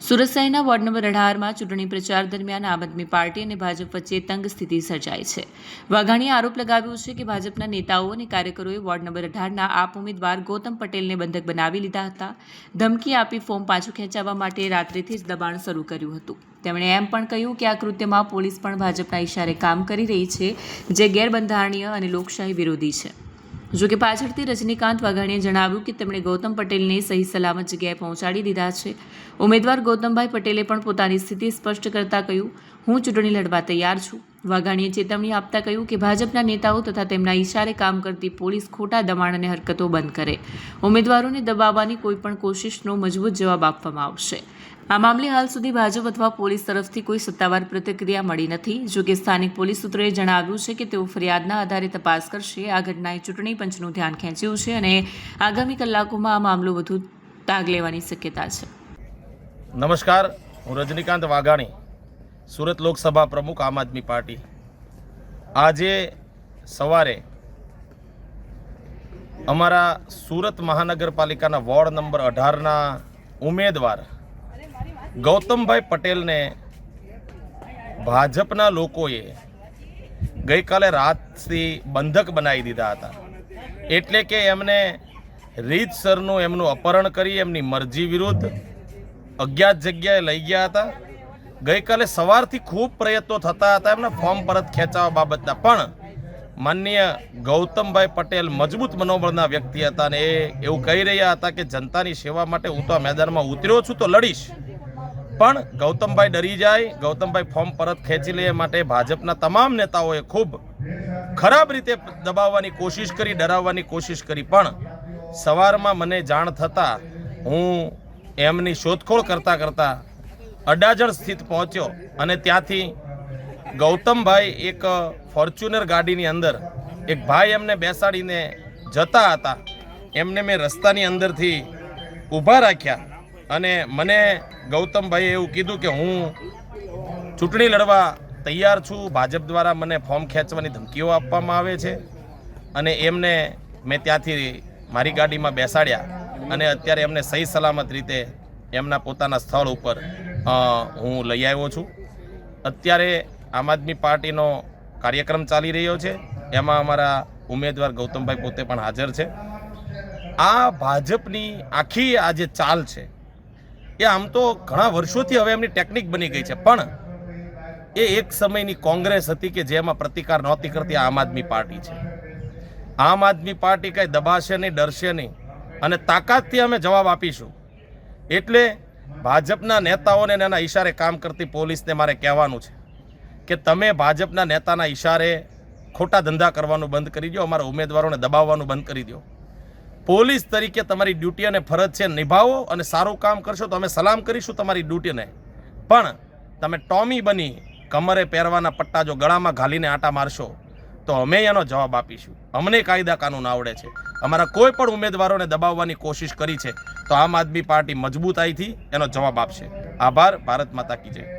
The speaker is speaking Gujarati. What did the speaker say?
સુરત શહેરના વોર્ડ નંબર 18માં ચૂંટણી પ્રચાર દરમિયાન આમ આદમી પાર્ટી અને ભાજપ વચ્ચે તંગ સ્થિતિ સર્જાઈ છે। વાઘાણીએ આરોપ લગાવ્યો છે કે ભાજપના નેતાઓ અને કાર્યકરોએ વોર્ડ નંબર 18ના આપ ઉમેદવાર ગૌતમ પટેલને બંધક બનાવી લીધા હતા। ધમકી આપી ફોર્મ પાછું ખેંચાવવા માટે રાત્રિથી જ દબાણ શરૂ કર્યું હતું। તેમણે એમ પણ કહ્યું કે આ કૃત્યમાં પોલીસ પણ ભાજપના ઇશારે કામ કરી રહી છે, જે ગેરબંધારણીય અને લોકશાહી વિરોધી છે। જોકે પાછળથી રજનીકાંત વાઘાણીએ જણાવ્યું કે તેમણે ગૌતમ પટેલને સહી સલામત જગ્યાએ પહોંચાડી દીધા છે। ઉમેદવાર ગૌતમભાઈ પટેલે પણ પોતાની સ્થિતિ સ્પષ્ટ કરતા કહ્યું, હું ચૂંટણી લડવા તૈયાર છું। વાઘાણીએ ચેતવણી આપતા કહ્યું કે ભાજપના નેતાઓ તથા તેમના ઇશારે કામ કરતી પોલીસ ખોટા દબાણ અને હરકતો બંધ કરે। ઉમેદવારોને દબાવવાની કોઈપણ કોશિશનો મજબૂત જવાબ આપવામાં આવશે। આ મામલે હાલ સુધી ભાજપ અથવા પોલીસ તરફથી કોઈ સત્તાવાર પ્રતિક્રિયા મળી નથી। જોકે સ્થાનિક પોલીસ સૂત્રોએ જણાવ્યું છે કે તેઓ ફરિયાદના આધારે તપાસ કરશે। આ ઘટનાએ ચૂંટણી પંચનું ધ્યાન ખેંચ્યું છે અને આગામી કલાકોમાં આ મામલો વધુ તાગ લેવાની શક્યતા છે। નમસ્કાર, હું રજનીકાંત વાઘાણી, સુરત લોકસભા પ્રમુખ, આમ આદમી પાર્ટી। આજે સવારે અમારા સુરત મહાનગરપાલિકાના વોર્ડ નંબર 18ના ઉમેદવાર ગૌતમભાઈ પટેલને ભાજપના લોકોએ ગઈકાલે રાતથી બંધક બનાવી દીધા હતા। એટલે કે એમને રીતસરનું એમનું અપહરણ કરી એમની મરજી વિરુદ્ધ અજ્ઞાત જગ્યાએ લઈ ગયા હતા। ગઈકાલે સવારથી ખૂબ પ્રયત્નો થતા હતા એમના ફોર્મ પરત ખેંચાવવા બાબતના, પણ માનનીય ગૌતમભાઈ પટેલ મજબૂત મનોબળના વ્યક્તિ હતા અને એ એવું કહી રહ્યા હતા કે જનતાની સેવા માટે હું તો આ મેદાનમાં ઉતર્યો છું તો લડીશ, પણ ગૌતમભાઈ ડરી જાય, ગૌતમભાઈ ફોર્મ પરત ખેંચી લે માટે ભાજપના તમામ નેતાઓએ ખૂબ ખરાબ રીતે દબાવવાની કોશિશ કરી, ડરાવવાની કોશિશ કરી। પણ સવારમાં મને જાણ થતાં હું એમની શોધખોળ કરતાં કરતાં અડાજણ સ્થિત પહોંચ્યો અને ત્યાંથી ગૌતમભાઈ એક ફોર્ચ્યુનર ગાડીની અંદર એક ભાઈ એમને બેસાડીને જતા હતા, એમને મેં રસ્તાની અંદરથી ઊભા રાખ્યા અને મને ગૌતમભાઈએ એવું કીધું કે હું ચૂંટણી લડવા તૈયાર છું, ભાજપ દ્વારા મને ફોર્મ ખેંચવાની ધમકીઓ આપવામાં આવે છે અને એમને મેં ત્યાંથી મારી ગાડીમાં બેસાડ્યા અને અત્યારે એમને સહી સલામત રીતે એમના પોતાના સ્થળ ઉપર હું લઈ આવ્યો છું। અત્યારે આમ આદમી પાર્ટીનો કાર્યક્રમ ચાલી રહ્યો છે, એમાં અમારા ઉમેદવાર ગૌતમભાઈ પોતે પણ હાજર છે। આ ભાજપની આખી આ જે ચાલ છે એ આમ તો ઘણા વર્ષોથી હવે એમની ટેકનિક બની ગઈ છે, પણ એ એક સમયની કોંગ્રેસ હતી કે જેમાં પ્રતિકાર નહોતી કરતી, આમ આદમી પાર્ટી છે। આમ આદમી પાર્ટી કંઈ દબાશે નહીં, ડરશે નહીં અને તાકાતથી અમે જવાબ આપીશું। એટલે ભાજપના નેતાઓને એના ઈશારે કામ કરતી પોલીસને મારે કહેવાનું છે કે તમે ભાજપના નેતાના ઈશારે ખોટા ધંધા કરવાનું બંધ કરી દો, અમારા ઉમેદવારોને દબાવવાનું બંધ કરી દો। પોલીસ તરીકે તમારી ડ્યુટી અને ફરજ છે, નિભાવો અને સારું કામ કરશો તો અમે સલામ કરીશું તમારી ડ્યુટીને। પણ તમે ટોમી બની કમરે પહેરવાના પટ્ટા જો ગળામાં ઘાલીને આટા મારશો તો અમે એનો જવાબ આપીશું। અમને કાયદા કાનૂન આવડે છે, અમારા કોઈ પણ ઉમેદવારોને દબાવવાની કોશિશ કરી છે તો આમ આદમી પાર્ટી મજબૂતાઈથી એનો જવાબ આપશે। આભાર। ભારત માતા કી જય।